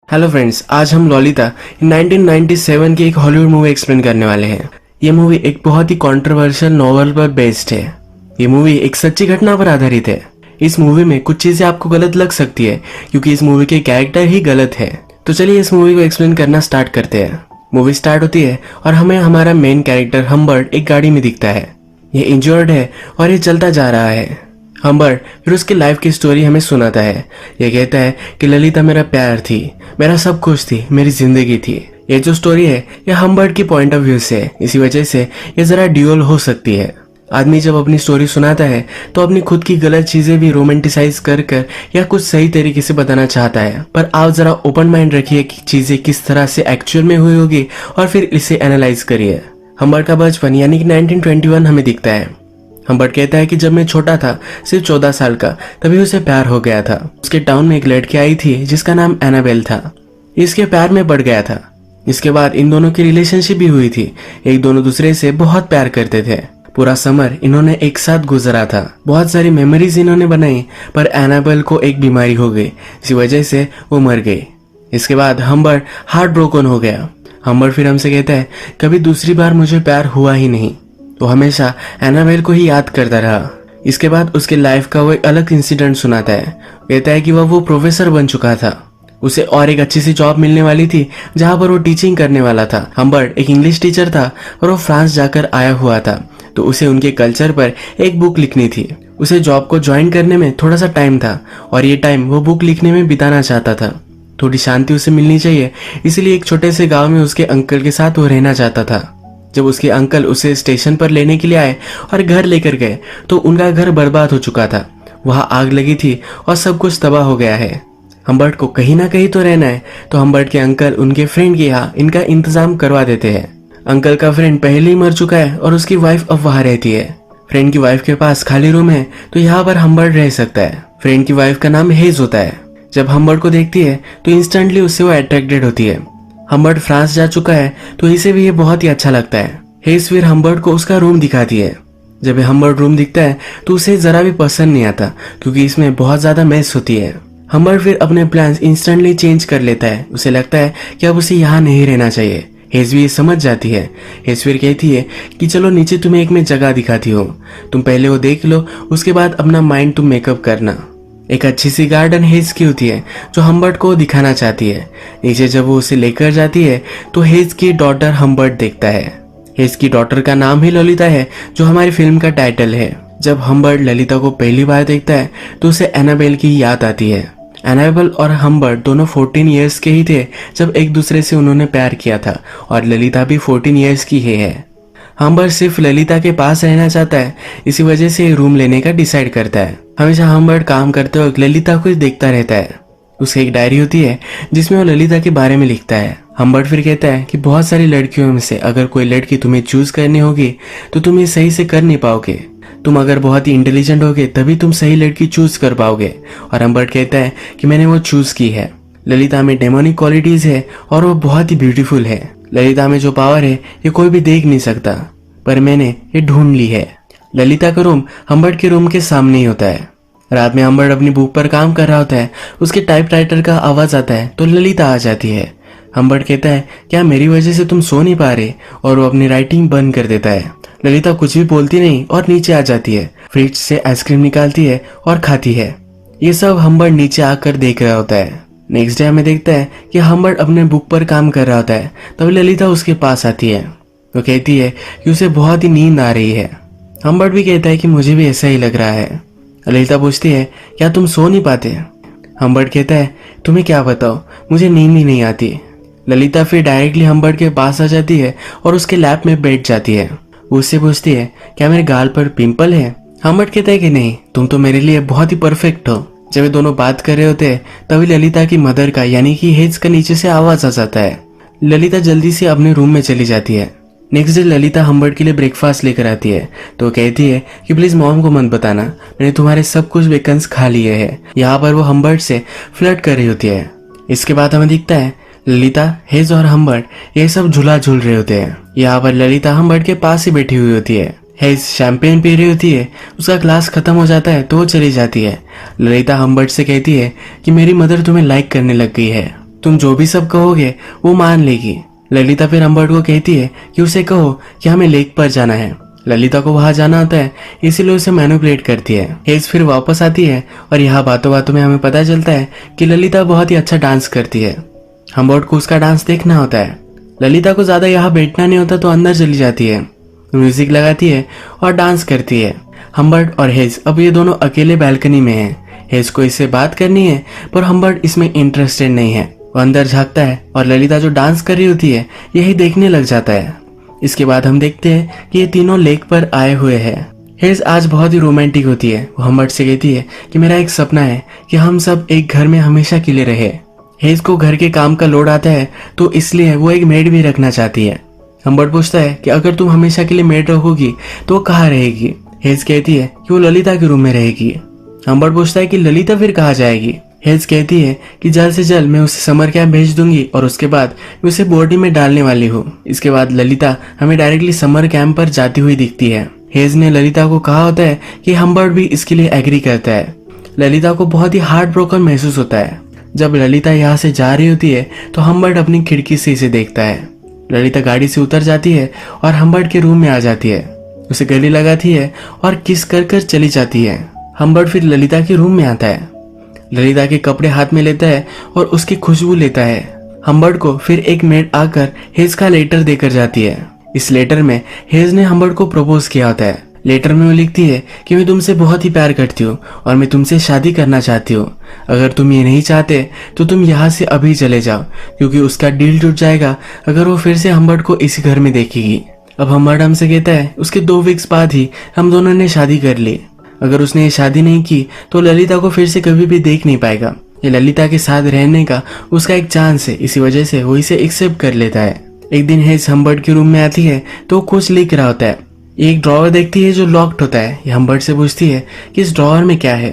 Hello friends, आज हम ललिता 1997 की एक हॉलीवुड मूवी एक्सप्लेन करने वाले हैं। ये मूवी एक बहुत ही कंट्रोवर्शियल नॉवल पर बेस्ड है। ये मूवी एक सच्ची घटना पर आधारित है। इस मूवी में कुछ चीजें आपको गलत लग सकती है क्योंकि इस मूवी के कैरेक्टर ही गलत है। तो चलिए इस मूवी को एक्सप्लेन करना स्टार्ट करते हैं। मूवी स्टार्ट होती है और हमें हमारा मेन कैरेक्टर हम्बर्ट एक गाड़ी में दिखता है। ये इंजर्ड है और ये चलता जा रहा है। हम्बर्ट फिर उसकी लाइफ की स्टोरी हमें सुनाता है। ये कहता है कि ललिता मेरा प्यार थी, मेरा सब कुछ थी, मेरी जिंदगी थी। ये जो स्टोरी है ये हम्बर्ट की पॉइंट ऑफ व्यू से है, इसी वजह से ये जरा ड्यूअल हो सकती है। आदमी जब अपनी स्टोरी सुनाता है तो अपनी खुद की गलत चीजें भी रोमांटिसाइज कर या कुछ सही तरीके से बताना चाहता है, पर आप जरा ओपन माइंड रखिए कि चीजें किस तरह से एक्चुअल में हुई होगी और फिर इसे एनालाइज करिए। हम्बर्ट का बचपन यानी कि 1921 हमें दिखता है। हम्बर्ट कहता है कि जब मैं छोटा था, सिर्फ 14 साल का, तभी उसे प्यार हो गया था। उसके टाउन में एक लड़की आई थी जिसका नाम एनाबेल था। इसके प्यार में पड़ गया था। इसके बाद इन दोनों की रिलेशनशिप भी हुई थी। एक दोनों दूसरे से बहुत प्यार करते थे। पूरा समर इन्होंने एक साथ गुजरा था। बहुत सारी मेमोरीज इन्होंने बनाई, पर एनाबेल को एक बीमारी हो गई, इसी वजह से वो मर गई। इसके बाद हम्बर्ट हार्ट ब्रोकन हो गया। हम्बर्ट फिर हमसे कहता है कभी दूसरी बार मुझे प्यार हुआ ही नहीं। तो हमेशा एनाबेल को ही याद करता रहा। इसके बाद उसके लाइफ का वो एक अलग इंसिडेंट सुनाता है। कहता है कि वो प्रोफेसर बन चुका था। उसे और एक अच्छी सी जॉब मिलने वाली थी जहां पर वो टीचिंग करने वाला था। हम्बर्ट एक इंग्लिश टीचर था और वो फ्रांस जाकर आया हुआ था, तो उसे उनके कल्चर पर एक बुक लिखनी थी। उसे जॉब को ज्वाइन करने में थोड़ा सा टाइम था और ये टाइम वो बुक लिखने में बिताना चाहता था। थोड़ी शांति उसे मिलनी चाहिए, इसलिए एक छोटे से गाँव में उसके अंकल के साथ वो रहना चाहता था। जब उसके अंकल उसे स्टेशन पर लेने के लिए आए और घर लेकर गए तो उनका घर बर्बाद हो चुका था। वहां आग लगी थी और सब कुछ तबाह हो गया है। हम्बर्ट को कहीं ना कहीं तो रहना है, तो हम्बर्ट के अंकल उनके फ्रेंड के यहाँ इनका इंतजाम करवा देते हैं। अंकल का फ्रेंड पहले ही मर चुका है और उसकी वाइफ अब वहां रहती है। फ्रेंड की वाइफ के पास खाली रूम है, तो यहाँ पर हम्बर्ट रह सकता है। फ्रेंड की वाइफ का नाम हेज होता है। जब हम्बर्ट को देखती है तो इंस्टेंटली उससे वो अट्रैक्टेड होती है। हम्बर्ट फ्रांस जा चुका है तो इसे भी ये बहुत ही अच्छा लगता है। हेज फिर हम्बर्ट को उसका रूम दिखाती है। जब हम्बर्ट रूम दिखता है तो उसे जरा भी पसंद नहीं आता क्योंकि इसमें बहुत ज्यादा मैस होती है। हम्बर्ट फिर अपने प्लान्स इंस्टेंटली चेंज कर लेता है। उसे लगता है कि अब उसे यहाँ नहीं रहना चाहिए। हेज भी ये समझ जाती है। हेज फिर कहती है कि चलो नीचे तुम्हें एक मैं जगह दिखाती हूँ, तुम पहले वो देख लो, उसके बाद अपना माइंड तुम मेकअप करना। एक अच्छी सी गार्डन हेज की होती है जो हम्बर्ट को दिखाना चाहती है। नीचे जब वो उसे लेकर जाती है तो हेज की डॉटर हम्बर्ट देखता है। हेज की डॉटर का नाम ही ललिता है, जो हमारी फिल्म का टाइटल है। जब हम्बर्ट ललिता को पहली बार देखता है तो उसे एनाबेल की याद आती है। एनाबेल और हम्बर्ट दोनों 14 इयर्स के ही थे जब एक दूसरे से उन्होंने प्यार किया था और ललिता भी 14 इयर्स की है। हम्बर्ट सिर्फ ललिता के पास रहना चाहता है, इसी वजह से रूम लेने का डिसाइड करता है। हमेशा हम्बर्ट काम करते वक्त ललिता को देखता रहता है। उसकी एक डायरी होती है जिसमें वो ललिता के बारे में लिखता है। हम्बर्ट फिर कहता है कि बहुत सारी लड़कियों में से अगर कोई लड़की तुम्हें चूज करनी होगी तो तुम ये सही से कर नहीं पाओगे। तुम अगर बहुत ही इंटेलिजेंट होगे तभी तुम सही लड़की चूज कर पाओगे। और हम्बर्ट कहता है कि मैंने वो चूज की है। ललिता में डेमोनिक क्वालिटीज है और वो बहुत ही ब्यूटीफुल है। ललिता में जो पावर है ये कोई भी देख नहीं सकता, पर मैंने ये ढूंढ ली है। ललिता का रूम हम्बर्ट के रूम के सामने ही होता है। रात में हम्बर्ट अपनी बुक पर काम कर रहा होता है। उसके टाइपराइटर का आवाज आता है तो ललिता आ जाती है। हम्बर्ट कहता है क्या मेरी वजह से तुम सो नहीं पा रहे, और वो अपनी राइटिंग बंद कर देता है। ललिता कुछ भी बोलती नहीं और नीचे आ जाती है। फ्रिज से आइसक्रीम निकालती है और खाती है। ये सब हम्बर्ट नीचे आकर देख रहा होता है। नेक्स्ट डे हमें देखता है कि हम्बर्ट अपने बुक पर काम कर रहा होता है, तभी ललिता उसके पास आती है। वो कहती है कि उसे बहुत ही नींद आ रही है। हम्बर्ट भी कहता है कि मुझे भी ऐसा ही लग रहा है। ललिता पूछती है क्या तुम सो नहीं पाते। हम्बर्ट कहता है तुम्हें क्या बताओ, मुझे नींद ही नहीं आती। ललिता फिर डायरेक्टली हम्बर्ट के पास आ जाती है और उसके लैप में बैठ जाती है। वो उससे पूछती है क्या मेरे गाल पर पिंपल है। हम्बर्ट कहता है कि नहीं, तुम तो मेरे लिए बहुत ही परफेक्ट हो। जब ये दोनों बात कर रहे होते हैं तभी ललिता की मदर का यानी कि हेज का नीचे से आवाज आ जाता है। ललिता जल्दी से अपने रूम में चली जाती है। नेक्स्ट डे ललिता हम्बर्ट के लिए ब्रेकफास्ट लेकर आती है तो कहती है कि प्लीज मॉम को मत बताना, मैंने तुम्हारे सब कुछ वेकन्स खा लिए हैं। यहाँ पर वो हम्बर्ट से फ्लर्ट कर रही होती है। इसके बाद हमें दिखता है ललिता, हेज और हम्बर्ट ये सब झूला झूल रहे होते हैं। यहाँ पर ललिता हम्बर्ट के पास ही बैठी हुई होती है। हेज शैंपेन पी रही होती है। उसका ग्लास खत्म हो जाता है तो वो चली जाती है। ललिता हम्बर्ट से कहती है कि मेरी मदर तुम्हें लाइक करने लग गई है। तुम जो भी सब कहोगे वो मान लेगी। ललिता फिर हम्बर्ट को कहती है कि उसे कहो कि हमें लेक पर जाना है। ललिता को वहां जाना होता है, इसीलिए उसे मैनिपुलेट करती है। हेज फिर वापस आती है और यहाँ बातों बातों में हमें पता चलता है कि ललिता बहुत ही अच्छा डांस करती है। हम्बर्ट को उसका डांस देखना होता है। ललिता को ज्यादा यहाँ बैठना नहीं होता तो अंदर चली जाती है, म्यूजिक लगाती है और डांस करती है। हम्बर्ट और हेज अब ये दोनों अकेले बालकनी में हैं। हेज को इससे बात करनी है पर हम्बर्ट इसमें इंटरेस्टेड नहीं है। वो अंदर झांकता है और ललिता जो डांस कर रही होती है यही देखने लग जाता है। इसके बाद हम देखते हैं कि ये तीनों लेक पर आए हुए हैं। हेज आज बहुत ही रोमांटिक होती है। वो हम्बर्ट से कहती है कि मेरा एक सपना है कि हम सब एक घर में हमेशा के लिए रहे। हेज को घर के काम का लोड आता है तो इसलिए वो एक मेड भी रखना चाहती है। हम्बर्ट पूछता है कि अगर तुम हमेशा के लिए मेड रखोगी तो वो कहाँ रहेगी। हेज कहती है कि वो ललिता के रूम में रहेगी। हम्बर्ट पूछता है कि ललिता फिर कहाँ जाएगी। हेज कहती है कि जल्द से जल्द मैं उसे समर कैंप भेज दूंगी और उसके बाद मैं उसे बोर्डिंग में डालने वाली हूँ। इसके बाद ललिता हमें डायरेक्टली समर कैंप पर जाती हुई दिखती है। हेज ने ललिता को कहा होता है कि हम्बर्ट भी इसके लिए एग्री करता है। ललिता को बहुत ही हार्ट ब्रोकन महसूस होता है। जब ललिता यहाँ से जा रही होती है तो हम्बर्ट अपनी खिड़की से इसे देखता है। ललिता गाड़ी से उतर जाती है और हम्बर्ट के रूम में आ जाती है, उसे गले लगाती है और किस कर कर चली जाती है। हम्बर्ट फिर ललिता के रूम में आता है, ललिता के कपड़े हाथ में लेता है और उसकी खुशबू लेता है। हम्बर्ट को फिर एक मेड आकर हेज का लेटर देकर जाती है। इस लेटर में हेज ने हम्बर्ट को प्रपोज किया होता है। लेटर में वो लिखती है कि मैं तुमसे बहुत ही प्यार करती हूँ और मैं तुमसे शादी करना चाहती हूँ। अगर तुम ये नहीं चाहते तो तुम यहाँ से अभी चले जाओ, क्योंकि उसका डील टूट जाएगा अगर वो फिर से हम्बर्ट को इसी घर में देखेगी। अब हम्बर्ट हमसे कहता है उसके 2 वीक्स बाद ही हम दोनों ने शादी कर ली। अगर उसने ये शादी नहीं की तो ललिता को फिर से कभी भी देख नहीं पाएगा। ये ललिता के साथ रहने का उसका एक चांस है, इसी वजह से वो इसे एक्सेप्ट कर लेता है। एक दिन हेज हम्बर्ट के रूम में आती है तो कुछ लिख रहा होता है। एक ड्रॉवर देखती है जो लॉक्ड होता है। ये हम्बर्ट से पूछती है कि इस ड्रॉवर में क्या है।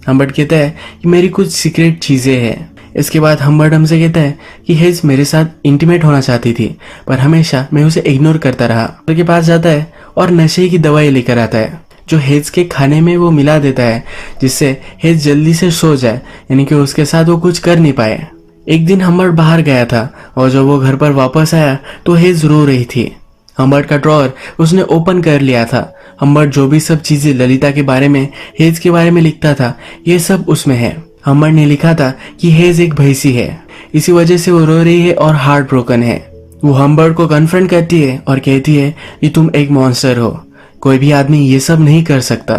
हम्बर्ट कहता है कि मेरी कुछ सीक्रेट चीजें हैं। इसके बाद हम्बर्ट हमसे कहता है कि हेज मेरे साथ इंटीमेट होना चाहती थी पर हमेशा मैं उसे इग्नोर करता रहा। डॉक्टर के पास जाता है और नशे की दवाई लेकर आता है जो हेज के खाने में वो मिला देता है, जिससे हेज जल्दी से सो जाए, यानी कि उसके साथ वो कुछ कर नहीं पाए। एक दिन हम्बर्ट बाहर गया था और जब वो घर पर वापस आया तो हेज रो रही थी। हम्बर्ट का ड्रॉअर उसने ओपन कर लिया था। हम्बर्ट जो भी सब चीजें ललिता के बारे में, हेज के बारे में लिखता था, ये सब उसमें है। हम्बर्ट ने लिखा था कि हेज एक भैंसी है, इसी वजह से वो रो रही है और हार्ट ब्रोकन है। वो हम्बर्ट को कन्फ्रंट करती है और कहती है कि तुम एक मॉन्स्टर हो, कोई भी आदमी ये सब नहीं कर सकता।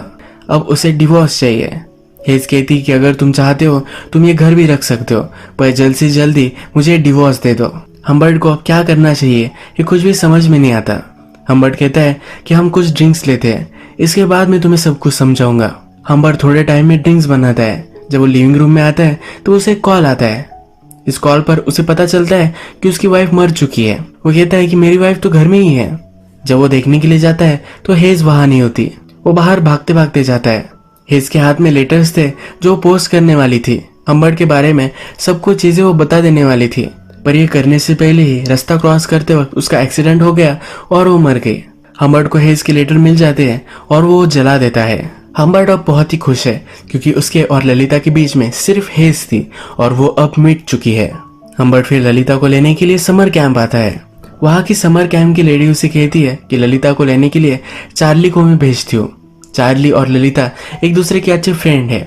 अब उसे डिवोर्स चाहिए। हेज कहती कि अगर तुम चाहते हो तुम ये घर भी रख सकते हो, पर जल्द से जल्दी मुझे डिवोर्स दे दो। हम्बर्ट को अब क्या करना चाहिए ये कुछ भी समझ में नहीं आता। हम्बर्ट कहता है कि हम कुछ ड्रिंक्स लेते हैं, इसके बाद मैं तुम्हें सब कुछ समझाऊंगा। हम्बर्ट थोड़े टाइम में ड्रिंक्स बनाता है। जब वो लिविंग रूम में आता है तो उसे कॉल आता है। इस कॉल पर उसे पता चलता है कि उसकी वाइफ मर चुकी है। वो कहता है कि मेरी वाइफ तो घर में ही है। जब वो देखने के लिए जाता है तो हेज वहां नहीं होती। वो बाहर भागते भागते जाता है। हेज के हाथ में लेटर्स थे जो पोस्ट करने वाली थी। हम्बर्ट के बारे में सब कुछ चीजें वो बता देने वाली थी, पर ये करने से पहले ही रास्ता क्रॉस करते वक्त उसका एक्सीडेंट हो गया और वो मर गई। हम्बर्ट को हेज के लेटर मिल जाते हैं और वो जला देता है। हम्बर्ट अब बहुत ही खुश है क्योंकि उसके और ललिता के बीच में सिर्फ हेज थी और वो अब मिट चुकी है। हम्बर्ट फिर ललिता को लेने के लिए समर कैंप आता है। वहाँ की समर कैंप की लेडी उसे कहती है कि ललिता को लेने के लिए चार्ली को मैं भेजती हूँ। चार्ली और ललिता एक दूसरे के अच्छे फ्रेंड है।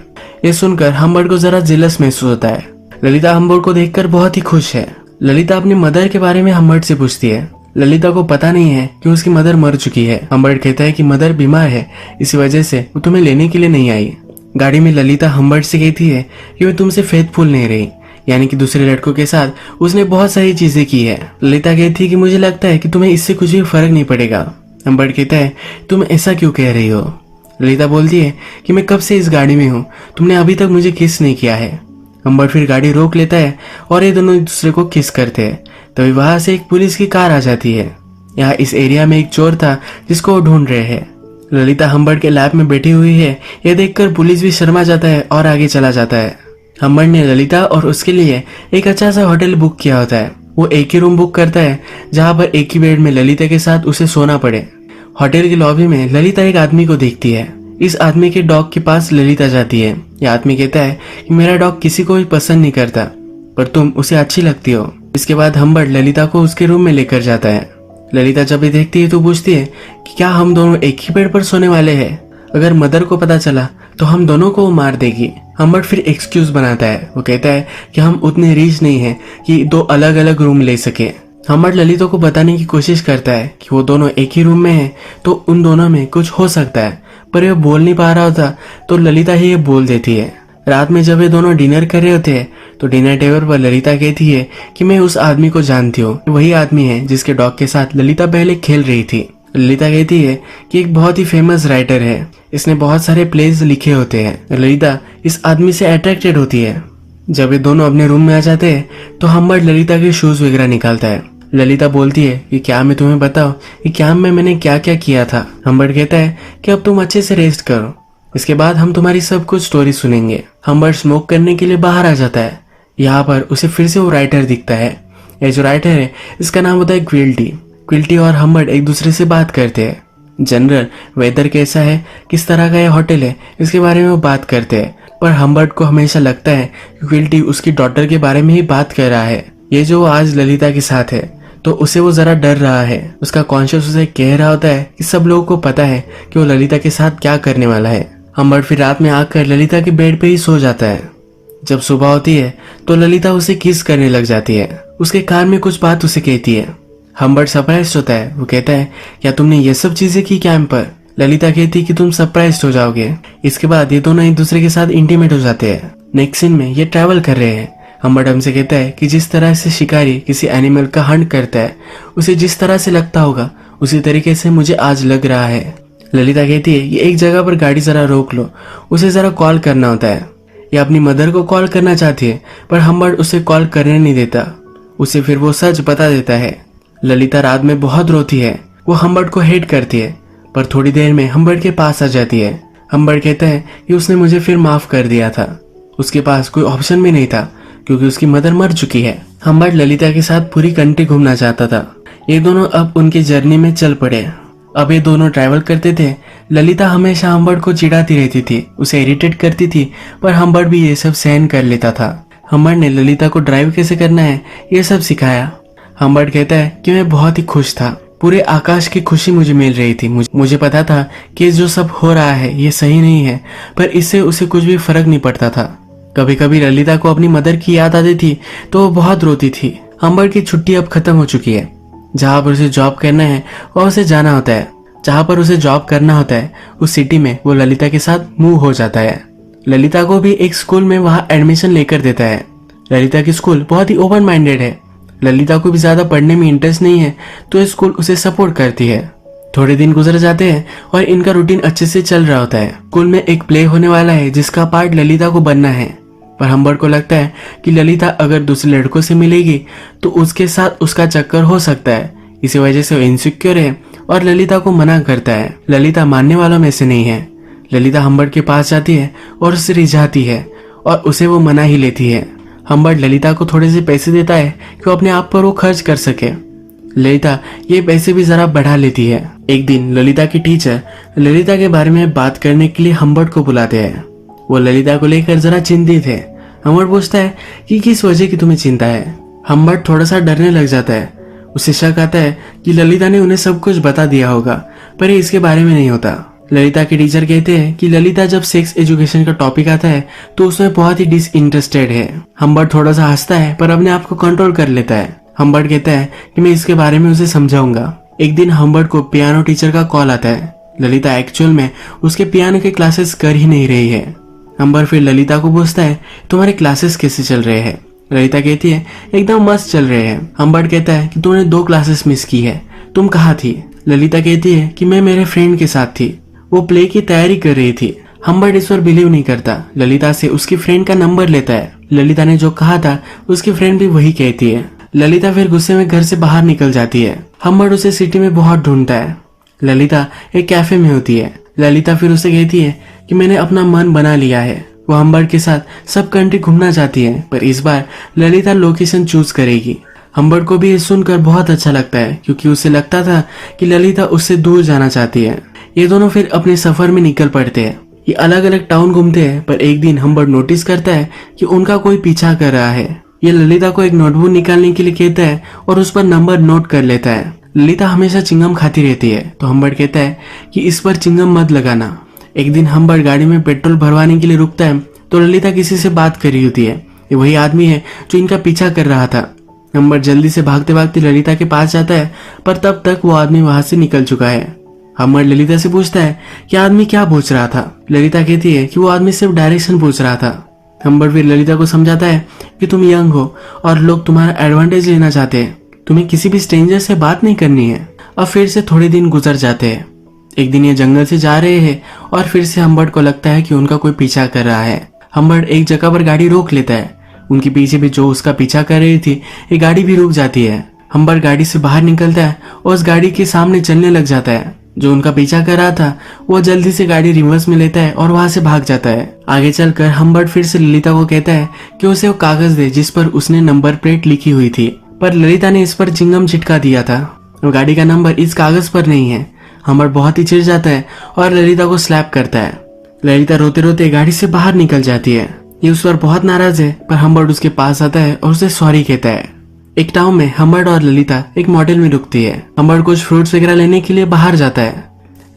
ये सुनकर हम्बर्ट को जरा जेलस महसूस होता है। ललिता हम्बर्ट को देखकर बहुत ही खुश है। ललिता अपनी मदर के बारे में हम्बर्ट से पूछती है। ललिता को पता नहीं है कि उसकी मदर मर चुकी है। हम्बर्ट कहता है कि मदर बीमार है, इसी वजह से वो तुम्हें लेने के लिए नहीं आई। गाड़ी में ललिता हम्बर्ट से कहती है कि वो तुमसे फेथफुल नहीं रही, यानी कि दूसरे लड़कों के साथ उसने बहुत सारी चीजें की है। ललिता कहती है कि मुझे लगता है कि तुम्हें इससे कुछ भी फर्क नहीं पड़ेगा। हम्बर्ट कहता है तुम ऐसा क्यों कह रही हो। ललिता बोलती है कि मैं कब से इस गाड़ी में हूँ, तुमने अभी तक मुझे किस नहीं किया है। हम्बर्ट फिर गाड़ी रोक लेता है और ये दोनों एक दूसरे को किस करते हैं। तभी वहां से एक पुलिस की कार आ जाती है। यहाँ इस एरिया में एक चोर था जिसको वो ढूंढ रहे हैं। ललिता हम्बर्ट के लैब में बैठी हुई है। यह देखकर पुलिस भी शर्मा जाता है और आगे चला जाता है। हम्बर्ट ने ललिता और उसके लिए एक अच्छा सा होटल बुक किया होता है। वो एक ही रूम बुक करता है जहाँ पर एक ही बेड में ललिता के साथ उसे सोना पड़े। होटल की लॉबी में ललिता एक आदमी को देखती है। इस आदमी के डॉग के पास ललिता जाती है। यह आदमी कहता है कि मेरा डॉग किसी को भी पसंद नहीं करता, पर तुम उसे अच्छी लगती हो। इसके बाद हम्बर्ट ललिता को उसके रूम में लेकर जाता है। ललिता जब ये देखती है तो पूछती है कि क्या हम दोनों एक ही बेड पर सोने वाले हैं? अगर मदर को पता चला तो हम दोनों को वो मार देगी। हम्बर्ट फिर एक्सक्यूज बनाता है। वो कहता है कि हम उतने रीच नहीं हैं कि 2 अलग अलग रूम ले सके। हम्बर्ट ललिता को बताने की कोशिश करता है कि वो दोनों एक ही रूम में हैं, तो उन दोनों में कुछ हो सकता है, पर ये बोल नहीं पा रहा होता तो ललिता ही ये बोल देती है। रात में जब ये दोनों डिनर कर रहे होते हैं तो डिनर टेबल पर ललिता कहती है कि मैं उस आदमी को जानती हूँ, वही आदमी है जिसके डॉग के साथ ललिता पहले खेल रही थी। ललिता कहती है कि एक बहुत ही फेमस राइटर है, इसने बहुत सारे प्लेज लिखे होते हैं। ललिता इस आदमी से अट्रैक्टेड होती है। जब ये दोनों अपने रूम में आ जाते हैं तो हम्बर्ट ललिता के शूज वगैरह निकालता है। ललिता बोलती है कि क्या मैं तुम्हें बताऊं कि कैंप में मैंने क्या क्या किया था। हम्बर्ट कहता है कि अब तुम अच्छे से रेस्ट करो, इसके बाद हम तुम्हारी सब कुछ स्टोरी सुनेंगे। हम्बर्ट स्मोक करने के लिए बाहर आ जाता है। यहाँ पर उसे फिर से वो राइटर दिखता है। ये जो राइटर है इसका नाम होता है क्विल्टी। क्विल्टी और हम्बर्ट एक दूसरे से बात करते हैं। जनरल वेदर कैसा है, किस तरह का ये होटल है, इसके बारे में वो बात करते हैं। पर हम्बर्ट को हमेशा लगता है कि क्विल्टी उसकी डॉटर के बारे में ही बात कर रहा है। ये जो आज ललिता के साथ है तो उसे वो जरा डर रहा है। उसका कॉन्शियस उसे कह रहा होता है कि सब लोगों को पता है कि वो ललिता के साथ क्या करने वाला है। हम्बर्ट फिर रात में आकर ललिता के बेड पे ही सो जाता है। जब सुबह होती है तो ललिता उसे किस करने लग जाती है। उसके कान में कुछ बात उसे कहती है। हम्बर्ट सरप्राइज होता है। वो कहता है क्या तुमने ये सब चीजें की कैंप पर? ललिता कहती है कि तुम सरप्राइज हो जाओगे। इसके बाद ये दोनों एक दूसरे के साथ इंटीमेट हो जाते हैं। नेक्स्ट सीन में ये ट्रैवल कर रहे हैं। हम्बर्ट हमसे कहता है कि जिस तरह से शिकारी किसी एनिमल का हंट करता है, उसे जिस तरह से लगता होगा उसी तरीके से मुझे आज लग रहा है। ललिता कहती है ये एक जगह पर गाड़ी जरा रोक लो, उसे जरा कॉल करना होता है। ये अपनी मदर को कॉल करना चाहती है पर हम्बर्ट उसे कॉल करने नहीं देता। उसे फिर वो सच बता देता है। ललिता रात में बहुत रोती है। वो हम्बर्ट को हेट करती है पर थोड़ी देर में हम्बर्ट के पास आ जाती है। हम्बर्ट कहता है कि उसने मुझे फिर माफ कर दिया था। उसके पास कोई ऑप्शन भी नहीं था क्योंकि उसकी मदर मर चुकी है। हम्बर्ट ललिता के साथ पूरी कंट्री घूमना चाहता था। ये दोनों अब उनकी जर्नी में चल पड़े। अब ये दोनों ट्रैवल करते थे। ललिता हमेशा हम्बर्ट को चिढ़ाती रहती थी, उसे इरिटेट करती थी, पर हम्बर्ट भी ये सब सहन कर लेता था। हम्बर्ट ने ललिता को ड्राइव कैसे करना है ये सब सिखाया। हम्बर्ट कहता है कि मैं बहुत ही खुश था। पूरे आकाश की खुशी मुझे मिल रही थी। मुझे पता था कि जो सब हो रहा है ये सही नहीं है, पर इससे उसे कुछ भी फर्क नहीं पड़ता था। कभी कभी ललिता को अपनी मदर की याद आती थी तो वो बहुत रोती थी। हम्बर्ट की छुट्टी अब खत्म हो चुकी है। जहाँ पर उसे जॉब करना है वह उसे जाना होता है। जहाँ पर उसे जॉब करना होता है उस सिटी में वो ललिता के साथ मूव हो जाता है। ललिता को भी एक स्कूल में वहाँ एडमिशन लेकर देता है। ललिता की स्कूल बहुत ही ओपन माइंडेड है। ललिता को भी ज्यादा पढ़ने में इंटरेस्ट नहीं है तो स्कूल उसे सपोर्ट करती है। थोड़े दिन गुजर जाते हैं और इनका रूटीन अच्छे से चल रहा होता है। स्कूल में एक प्ले होने वाला है जिसका पार्ट ललिता को बनना है, पर हम्बर्ट को लगता है कि ललिता अगर दूसरे लड़कों से मिलेगी तो उसके साथ उसका चक्कर हो सकता है। इसी वजह से वो इनसिक्योर है और ललिता को मना करता है। ललिता मानने वालों में से नहीं है। ललिता हम्बर्ट के पास जाती है और उससे रिझाती है और उसे वो मना ही लेती है। हम्बर्ट ललिता को थोड़े से पैसे देता है कि वो अपने आप पर वो खर्च कर सके। ललिता ये पैसे भी जरा बढ़ा लेती है। एक दिन ललिता की टीचर ललिता के बारे में बात करने के लिए हम्बर्ट को बुलाते हैं। वो ललिता को लेकर जरा चिंतित है। हम्बर्ट पूछता है कि किस वजह की तुम्हें चिंता है। हम्बर्ट थोड़ा सा डरने लग जाता है। उसे शक आता है कि ललिता ने उन्हें सब कुछ बता दिया होगा, पर ये इसके बारे में नहीं होता। ललिता के टीचर कहते हैं कि ललिता जब सेक्स एजुकेशन का टॉपिक आता है तो उसमें बहुत ही डिसइंटरेस्टेड है। हम्बर्ट थोड़ा सा हंसता है पर अपने आप को कंट्रोल कर लेता है। हम्बर्ट कहता है कि मैं इसके बारे में उसे समझाऊंगा। एक दिन हम्बर्ट को पियानो टीचर का कॉल आता है। ललिता एक्चुअल में उसके पियानो के क्लासेस कर ही नहीं रही है। हम्बर्ट फिर ललिता को पूछता है तुम्हारे क्लासेस कैसे चल रहे हैं। ललिता कहती है एकदम मस्त चल रहे हैं। हम्बर्ट कहता है कि तुमने 2 क्लासेस मिस की है, तुम कहाँ थी? ललिता कहती है कि मैं मेरे फ्रेंड के साथ थी, वो प्ले की तैयारी कर रही थी। हम्बर्ट इस पर बिलीव नहीं करता। ललिता से उसकी फ्रेंड का नंबर लेता है। ललिता ने जो कहा था उसकी फ्रेंड भी वही कहती है। ललिता फिर गुस्से में घर से बाहर निकल जाती है। हम्बर्ट उसे सिटी में बहुत ढूंढता है। ललिता एक कैफे में होती है। ललिता फिर उसे कहती है कि मैंने अपना मन बना लिया है। वो हम्बर्ट के साथ सब कंट्री घूमना चाहती है, पर इस बार ललिता लोकेशन चूज करेगी। हम्बर्ट को भी ये सुनकर बहुत अच्छा लगता है क्योंकि उसे लगता था कि ललिता उससे दूर जाना चाहती है। ये दोनों फिर अपने सफर में निकल पड़ते हैं। ये अलग अलग टाउन घूमते हैं, पर एक दिन हम्बर्ट नोटिस करता है कि उनका कोई पीछा कर रहा है। ये ललिता को एक नोटबुक निकालने के लिए कहता है और उस पर नंबर नोट कर लेता है। ललिता हमेशा चिंगम खाती रहती है तो हम्बर्ट कहता है कि इस पर चिंगम मत लगाना। एक दिन हम्बर्ट गाड़ी में पेट्रोल भरवाने के लिए रुकता है तो ललिता किसी से बात कर रही होती है। ये वही आदमी है जो इनका पीछा कर रहा था। हम्बर्ट जल्दी से भागते भागते ललिता के पास जाता है पर तब तक वो आदमी वहां से निकल चुका है। हम्बर्ट ललिता से पूछता है कि आदमी क्या पूछ रहा था। ललिता कहती है कि वो आदमी सिर्फ डायरेक्शन पूछ रहा था। हम्बर्ट फिर ललिता को समझाता है कि तुम यंग हो और लोग तुम्हारा एडवांटेज लेना चाहते हैं, तुम्हें किसी भी स्ट्रेंजर से बात नहीं करनी है। अब फिर से थोड़े दिन गुजर जाते हैं। एक दिन ये जंगल से जा रहे हैं और फिर से हम्बर्ट को लगता है कि उनका कोई पीछा कर रहा है। हम्बर्ट एक जगह पर गाड़ी रोक लेता है। उनके पीछे भी जो उसका पीछा कर रही थी ये गाड़ी भी रुक जाती है। हम्बर्ट गाड़ी से बाहर निकलता है और उस गाड़ी के सामने चलने लग जाता है। जो उनका पीछा कर रहा था वो जल्दी से गाड़ी रिवर्स में लेता है और वहां से भाग जाता है। आगे चलकर हम्बर्ट फिर से ललिता को कहता है कि उसे वो कागज दे जिस पर उसने नंबर प्लेट लिखी हुई थी, पर ललिता ने इस पर चिंगम चिटका दिया था। गाड़ी का नंबर इस कागज पर नहीं है। हम्बर्ट बहुत ही चिढ़ जाता है और ललिता को स्लैप करता है। ललिता रोते रोते गाड़ी से बाहर निकल जाती है। ये उस पर बहुत नाराज है पर हम्बर्ट उसके पास आता है और उसे सॉरी कहता है। एक टाउन में हम्बर्ट और ललिता एक मॉडल में रुकती है। हम्बर्ट कुछ फ्रूट्स वगैरह लेने के लिए बाहर जाता है।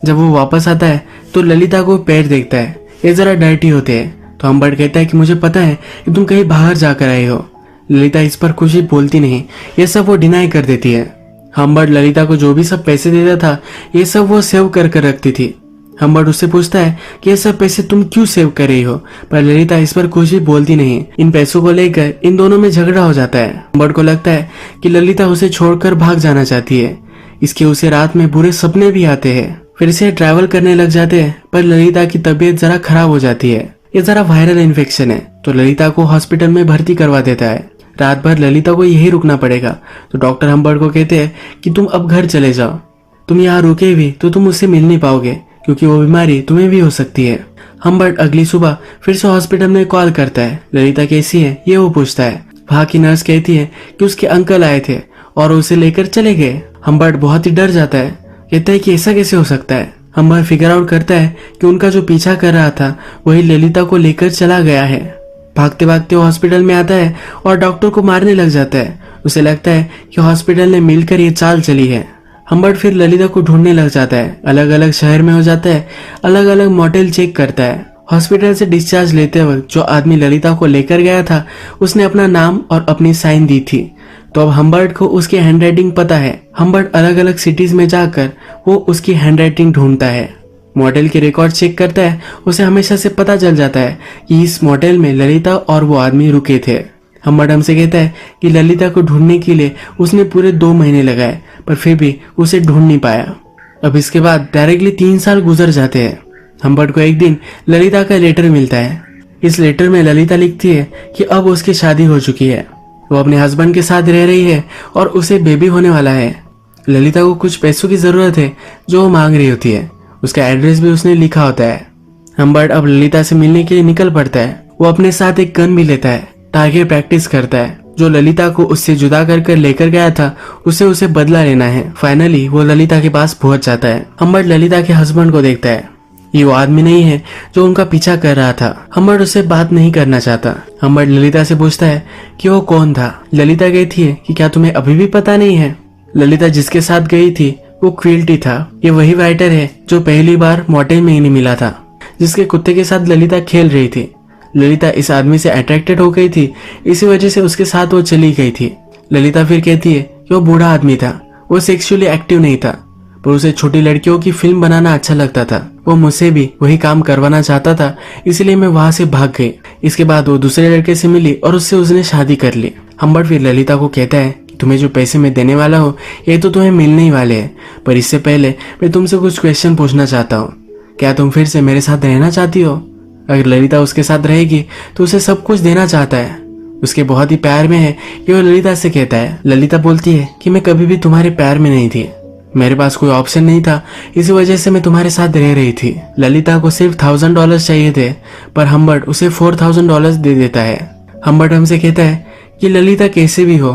जब वो वापस आता है तो ललिता को पैर देखता है, ये जरा डर्टी होते हैं। तो हम्बर्ट कहता है कि मुझे पता है कि तुम कहीं बाहर जाकर आए हो। ललिता इस पर कुछ भी बोलती नहीं, ये सब वो डिनाई कर देती है। हम्बर्ट ललिता को जो भी सब पैसे देता था ये सब वो सेव कर कर रखती थी। हम्बर्ट उससे पूछता है कि ये सब पैसे तुम क्यों सेव कर रही हो, पर ललिता इस पर कुछ भी बोलती नहीं। इन पैसों को लेकर इन दोनों में झगड़ा हो जाता है। हम्बर्ट को लगता है कि ललिता उसे छोड़कर भाग जाना चाहती है। इसके उसे रात में बुरे सपने भी आते हैं। फिर से ट्रैवल करने लग जाते हैं पर ललिता की तबीयत जरा खराब हो जाती है। ये जरा वायरल इन्फेक्शन है तो ललिता को हॉस्पिटल में भर्ती करवा देता है। रात भर ललिता को यही रुकना पड़ेगा तो डॉक्टर हम्बर्ट को कहते हैं कि तुम अब घर चले जाओ। तुम यहाँ रुके भी तो तुम उससे मिल नहीं पाओगे क्योंकि वो बीमारी तुम्हें भी हो सकती है। हम्बर्ट अगली सुबह फिर से हॉस्पिटल में कॉल करता है। ललिता कैसी है ये वो पूछता है। वहां की नर्स कहती है कि उसके अंकल आए थे और उसे लेकर चले गए। हम्बर्ट बहुत ही डर जाता है, कहता है कि ऐसा कैसे हो सकता है। हम्बर्ट फिगर आउट करता है कि उनका जो पीछा कर रहा था वही ललिता को लेकर चला गया है। भागते भागते वो हॉस्पिटल में आता है और डॉक्टर को मारने लग जाता है। उसे लगता है कि हॉस्पिटल ने मिलकर ये चाल चली है। हम्बर्ट फिर ललिता को ढूंढने लग जाता है। अलग अलग शहर में हो जाता है, अलग अलग मॉडल चेक करता है। हॉस्पिटल से डिस्चार्ज लेते वक्त जो आदमी ललिता को लेकर गया था उसने अपना नाम और अपनी साइन दी थी। तो अब हम्बर्ट को उसकी हैंडराइटिंग पता है। हम्बर्ट अलग अलग सिटीज में जाकर वो उसकी हैंडराइटिंग ढूंढता है। मॉडल के रिकॉर्ड चेक करता है। उसे हमेशा से पता चल जाता है कि इस मॉडल में ललिता और वो आदमी रुके थे। हम्बर्ट हमसे कहता है कि ललिता को ढूंढने के लिए उसने पूरे 2 महीने लगाए पर फिर भी उसे ढूंढ नहीं पाया। अब इसके बाद डायरेक्टली 3 साल गुजर जाते हैं। हम्बर्ट को एक दिन ललिता का लेटर मिलता है। इस लेटर में ललिता लिखती है कि अब उसकी शादी हो चुकी है, वो अपने हस्बैंड के साथ रह रही है और उसे बेबी होने वाला है। ललिता को कुछ पैसों की जरूरत है जो वो मांग रही होती है। उसका एड्रेस भी उसने लिखा होता है। हम्बर्ट अब ललिता से मिलने के लिए निकल पड़ता है। वो अपने साथ एक गन भी लेता है, टारगेट प्रैक्टिस करता है। जो ललिता को उससे जुदा कर लेकर गया था उसे बदला लेना है। फाइनली वो ललिता के पास पहुंच जाता है। हम्बर्ट ललिता के हस्बैंड को देखता है। ये वो आदमी नहीं है जो उनका पीछा कर रहा था। हम्बर्ट उससे बात नहीं करना चाहता। हम्बर्ट ललिता से पूछता है कि वो कौन था। ललिता कहती है कि क्या तुम्हें अभी भी पता नहीं है। ललिता जिसके साथ गई थी वो क्विल्टी था। ये वही राइटर है जो पहली बार मॉडल में इन्हें मिला था, जिसके कुत्ते के साथ ललिता खेल रही थी। ललिता इस आदमी से अट्रैक्टेड हो गई थी, इसी वजह से उसके साथ वो चली गई थी। ललिता फिर कहती है कि वो बूढ़ा आदमी था, वो सेक्सुअली एक्टिव नहीं था, पर उसे छोटी लड़कियों की फिल्म बनाना अच्छा लगता था। वो मुझसे भी वही काम करवाना चाहता था, इसलिए मैं वहां से भाग गई। इसके बाद वो दूसरे लड़के से मिली और उससे उसने शादी कर ली। हम्बर्ट फिर ललिता को कहता है कि तुम्हें जो पैसे मैं देने वाला हूँ ये तो तुम्हें मिलने ही वाले हैं, पर इससे पहले मैं तुमसे कुछ क्वेश्चन पूछना चाहता हूँ। क्या तुम फिर से मेरे साथ रहना चाहती हो? अगर ललिता उसके साथ रहेगी तो उसे सब कुछ देना चाहता है। उसके बहुत ही प्यार में है कि वो ललिता से कहता है। ललिता बोलती है कि मैं कभी भी तुम्हारे प्यार में नहीं थी, मेरे पास कोई ऑप्शन नहीं था, इसी वजह से मैं तुम्हारे साथ रह रही थी। ललिता को सिर्फ $1000 चाहिए थे, पर हम्बर्ट उसे $4000 दे देता है। हम्बर्ट हमसे कहता है कि ललिता कैसे भी हो,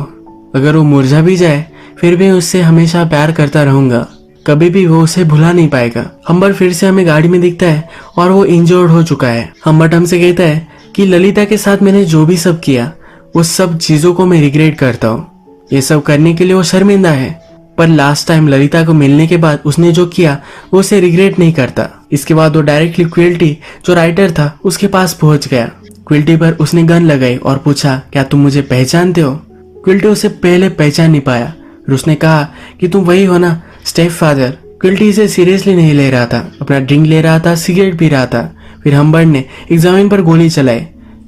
अगर वो मुरझा भी जाए फिर भी उससे हमेशा प्यार करता रहूंगा, कभी भी वो उसे भुला नहीं पाएगा। हम्बर्ट फिर से हमें गाड़ी में दिखता है और वो इंजर्ड हो चुका है। हम्बर्ट हमसे कहता है कि ललिता के साथ मैंने जो भी सब किया वो सब चीजों को मैं रिग्रेट करता हूँ। ये सब करने के लिए वो शर्मिंदा है, पर लास्ट टाइम ललिता को मिलने के बाद उसने जो किया वो उसे रिग्रेट नहीं करता। इसके बाद वो डायरेक्टली क्विल्टी जो राइटर था उसके पास पहुंच गया। क्विल्टी पर उसने गन लगाई और पूछा, क्या तुम मुझे पहचानते हो? क्विल्टी उसे पहले पहचान नहीं पाया और उसने कहा कि तुम वही हो ना, स्टेप फादर। क्विल्टी इसे सीरियसली नहीं ले रहा था, अपना ड्रिंक ले रहा था, सिगरेट पी रहा था। फिर हम्बर्ट ने एक जमीन पर गोली चलाई।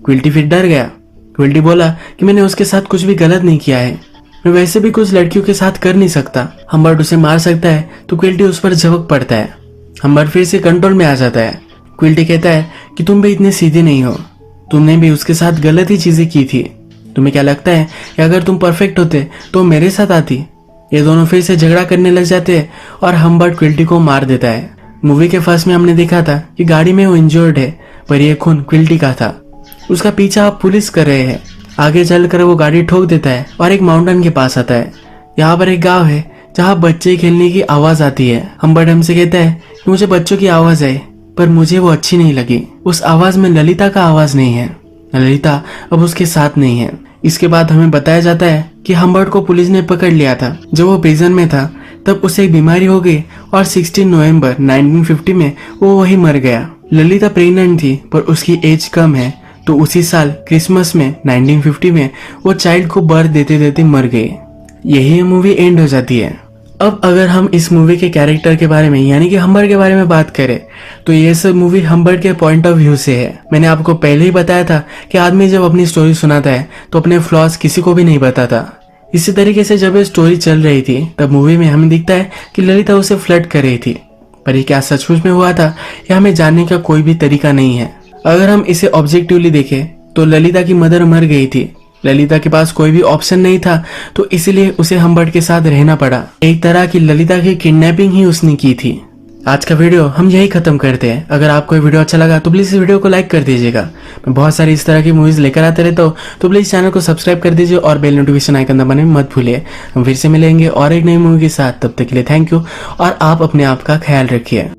क्विल्टी फिर डर गया। क्विल्टी बोला कि मैंने उसके साथ कुछ भी गलत नहीं किया है, मैं वैसे भी कुछ लड़कियों के साथ कर नहीं सकता। हम्बर्ट उसे मार सकता है तो क्विल्टी उस पर झपक पड़ता है। हम्बर्ट फिर से कंट्रोल में आ जाता है। क्विल्टी कहता है कि तुम भी इतने सीधे नहीं हो, तुमने भी उसके साथ गलत ही चीजें की थी। तुम्हें क्या लगता है कि अगर तुम परफेक्ट होते तो मेरे साथ आती? ये दोनों फिर से झगड़ा करने लग जाते हैं और हम्बर्ट क्विल्टी को मार देता है। मूवी के फर्स्ट में हमने देखा था कि गाड़ी में वो इंजर्ड है, पर यह खून क्विल्टी का था। उसका पीछा अब पुलिस कर रहे हैं। आगे चलकर वो गाड़ी ठोक देता है और एक माउंटेन के पास आता है। यहाँ पर एक गांव है जहाँ बच्चे खेलने की आवाज आती है। हम्बर्ट हमसे कहता है कि मुझे बच्चों की आवाज आई, पर मुझे वो अच्छी नहीं लगी। उस आवाज में ललिता का आवाज नहीं है। ललिता अब उसके साथ नहीं है। इसके बाद हमें बताया जाता है कि हम्बर्ट को पुलिस ने पकड़ लिया था। जब वो प्रिजन में था तब उसे एक बीमारी हो गई और 16 नवंबर 1950 में वो वही मर गया। ललिता प्रेग्नेंट थी पर उसकी एज कम है, तो उसी साल क्रिसमस में 1950 में वो चाइल्ड को बर्थ देते देते मर गई। यही मूवी एंड हो जाती है। अब अगर हम इस मूवी के कैरेक्टर के बारे में यानी कि हम्बर्ट के बारे में बात करें तो ये सब मूवी हम्बर्ट के पॉइंट ऑफ व्यू से है। मैंने आपको पहले ही बताया था कि आदमी जब अपनी स्टोरी सुनाता है तो अपने फ्लॉज किसी को भी नहीं बताता। इसी तरीके से जब ये स्टोरी चल रही थी तब मूवी में हमें दिखता है कि ललिता उसे फ्लर्ट कर रही थी, पर ये क्या सचमुच में हुआ था यह हमें जानने का कोई भी तरीका नहीं है। अगर हम इसे ऑब्जेक्टिवली देखें तो ललिता की मदर मर गई थी। ललिता के पास कोई भी ऑप्शन नहीं था, तो इसलिए उसे हम्बर्ट के साथ रहना पड़ा। एक तरह की ललिता की किडनैपिंग ही उसने की थी। आज का वीडियो हम यही खत्म करते हैं। अगर आपको ये वीडियो अच्छा लगा तो प्लीज इस वीडियो को लाइक कर दीजिएगा। मैं बहुत सारी इस तरह की मूवीज लेकर आते रहता हूँ, तो प्लीज चैनल को सब्सक्राइब कर दीजिए और बेल नोटिफिकेशन आइकन दबाने में मत भूलिए। हम फिर से मिलेंगे और एक नई मूवी के साथ। तब तक के लिए थैंक यू और आप अपने आप का ख्याल रखिए।